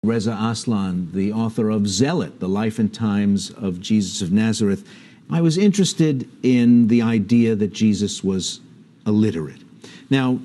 Reza Aslan, the author of Zealot, The Life and Times of Jesus of Nazareth. I was interested in the idea that Jesus was illiterate. Now,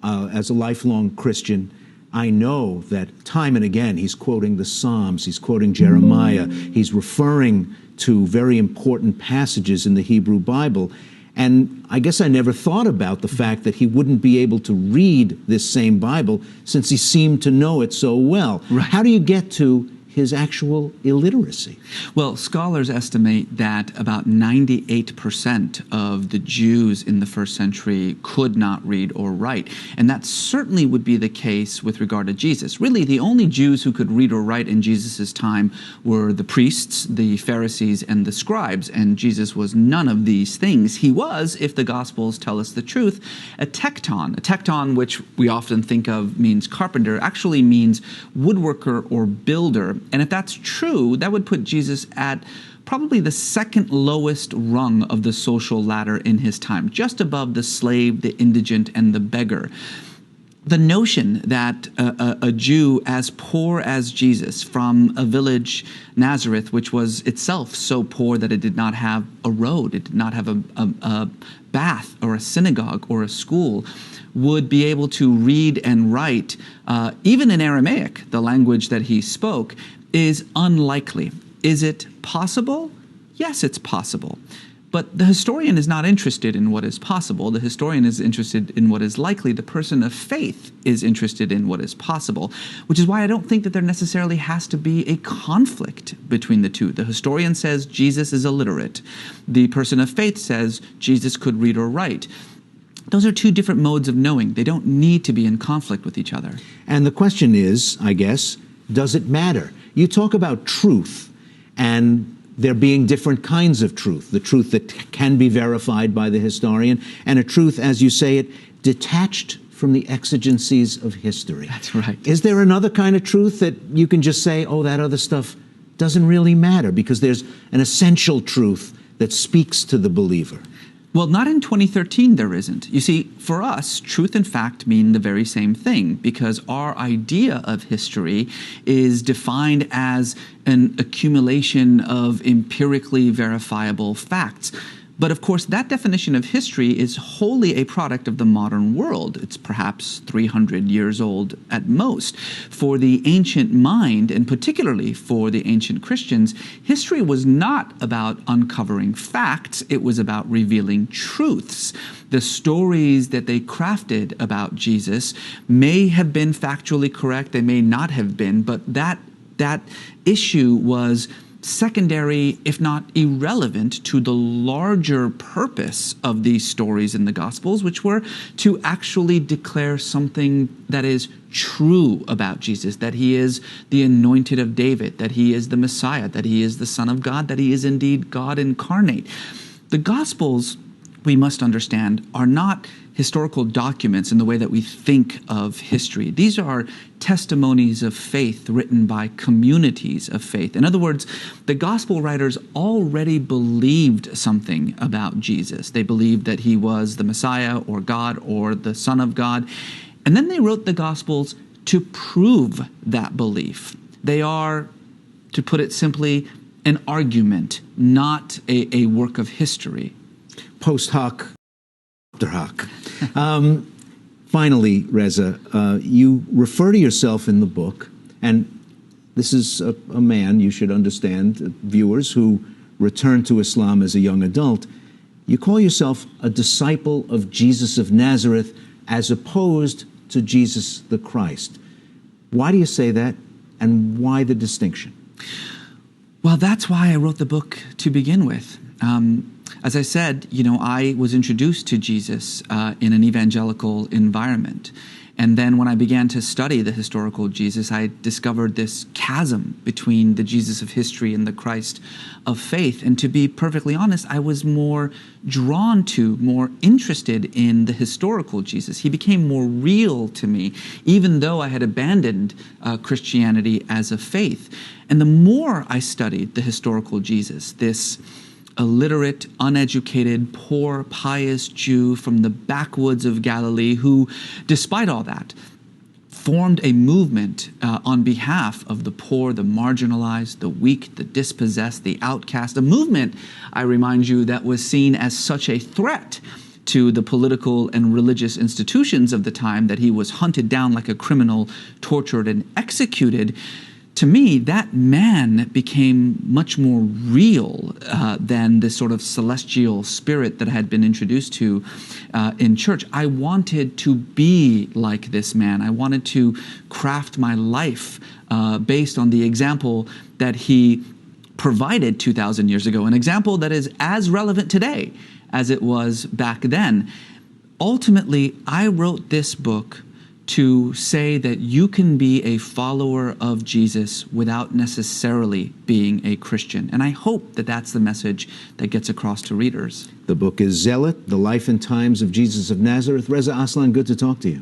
as a lifelong Christian, I know that time and again he's quoting the Psalms, he's quoting Jeremiah, he's referring to very important passages in the Hebrew Bible. And I guess I never thought about the fact that he wouldn't be able to read this same Bible since he seemed to know it so well. Right. How do you get to his actual illiteracy? Well, scholars estimate that about 98% of the Jews in the first century could not read or write. And that certainly would be the case with regard to Jesus. Really, the only Jews who could read or write in Jesus' time were the priests, the Pharisees, and the scribes. And Jesus was none of these things. He was, if the Gospels tell us the truth, a tekton. A tekton, which we often think of means carpenter, actually means woodworker or builder. And if that's true, that would put Jesus at probably the second lowest rung of the social ladder in his time, just above the slave, the indigent, and the beggar. The notion that a Jew as poor as Jesus from a village, Nazareth, which was itself so poor that it did not have a road, it did not have a bath or a synagogue or a school, would be able to read and write, even in Aramaic, the language that he spoke, is unlikely. Is it possible? Yes, it's possible. But the historian is not interested in what is possible. The historian is interested in what is likely. The person of faith is interested in what is possible, which is why I don't think that there necessarily has to be a conflict between the two. The historian says Jesus is illiterate. The person of faith says Jesus could read or write. Those are two different modes of knowing. They don't need to be in conflict with each other. And the question is, I guess, does it matter? You talk about truth and there being different kinds of truth, the truth that can be verified by the historian, and a truth, as you say it, detached from the exigencies of history. That's right. Is there another kind of truth that you can just say, oh, that other stuff doesn't really matter because there's an essential truth that speaks to the believer? Well, not in 2013 there isn't. You see, for us, truth and fact mean the very same thing because our idea of history is defined as an accumulation of empirically verifiable facts. But of course, that definition of history is wholly a product of the modern world. It's perhaps 300 years old at most. For the ancient mind, and particularly for the ancient Christians, history was not about uncovering facts, it was about revealing truths. The stories that they crafted about Jesus may have been factually correct, they may not have been, but that issue was secondary, if not irrelevant, to the larger purpose of these stories in the Gospels, which were to actually declare something that is true about Jesus, that he is the anointed of David, that he is the Messiah, that he is the Son of God, that he is indeed God incarnate. The Gospels, we must understand, are not historical documents in the way that we think of history. These are testimonies of faith written by communities of faith. In other words, the gospel writers already believed something about Jesus. They believed that he was the Messiah or God or the Son of God. And then they wrote the gospels to prove that belief. They are, to put it simply, an argument, not a work of history. Post hoc, after hoc. Finally, Reza, you refer to yourself in the book, and this is a man, you should understand, viewers, who returned to Islam as a young adult. You call yourself a disciple of Jesus of Nazareth as opposed to Jesus the Christ. Why do you say that, and why the distinction? Well, that's why I wrote the book to begin with. As I said, I was introduced to Jesus in an evangelical environment. And then when I began to study the historical Jesus, I discovered this chasm between the Jesus of history and the Christ of faith. And to be perfectly honest, I was more drawn to, more interested in the historical Jesus. He became more real to me, even though I had abandoned Christianity as a faith. And the more I studied the historical Jesus, this illiterate, uneducated, poor, pious Jew from the backwoods of Galilee who, despite all that, formed a movement on behalf of the poor, the marginalized, the weak, the dispossessed, the outcast. A movement, I remind you, that was seen as such a threat to the political and religious institutions of the time that he was hunted down like a criminal, tortured and executed. To me, that man became much more real than this sort of celestial spirit that I had been introduced to in church. I wanted to be like this man. I wanted to craft my life based on the example that he provided 2,000 years ago, an example that is as relevant today as it was back then. Ultimately, I wrote this book to say that you can be a follower of Jesus without necessarily being a Christian. And I hope that that's the message that gets across to readers. The book is Zealot, The Life and Times of Jesus of Nazareth. Reza Aslan, good to talk to you.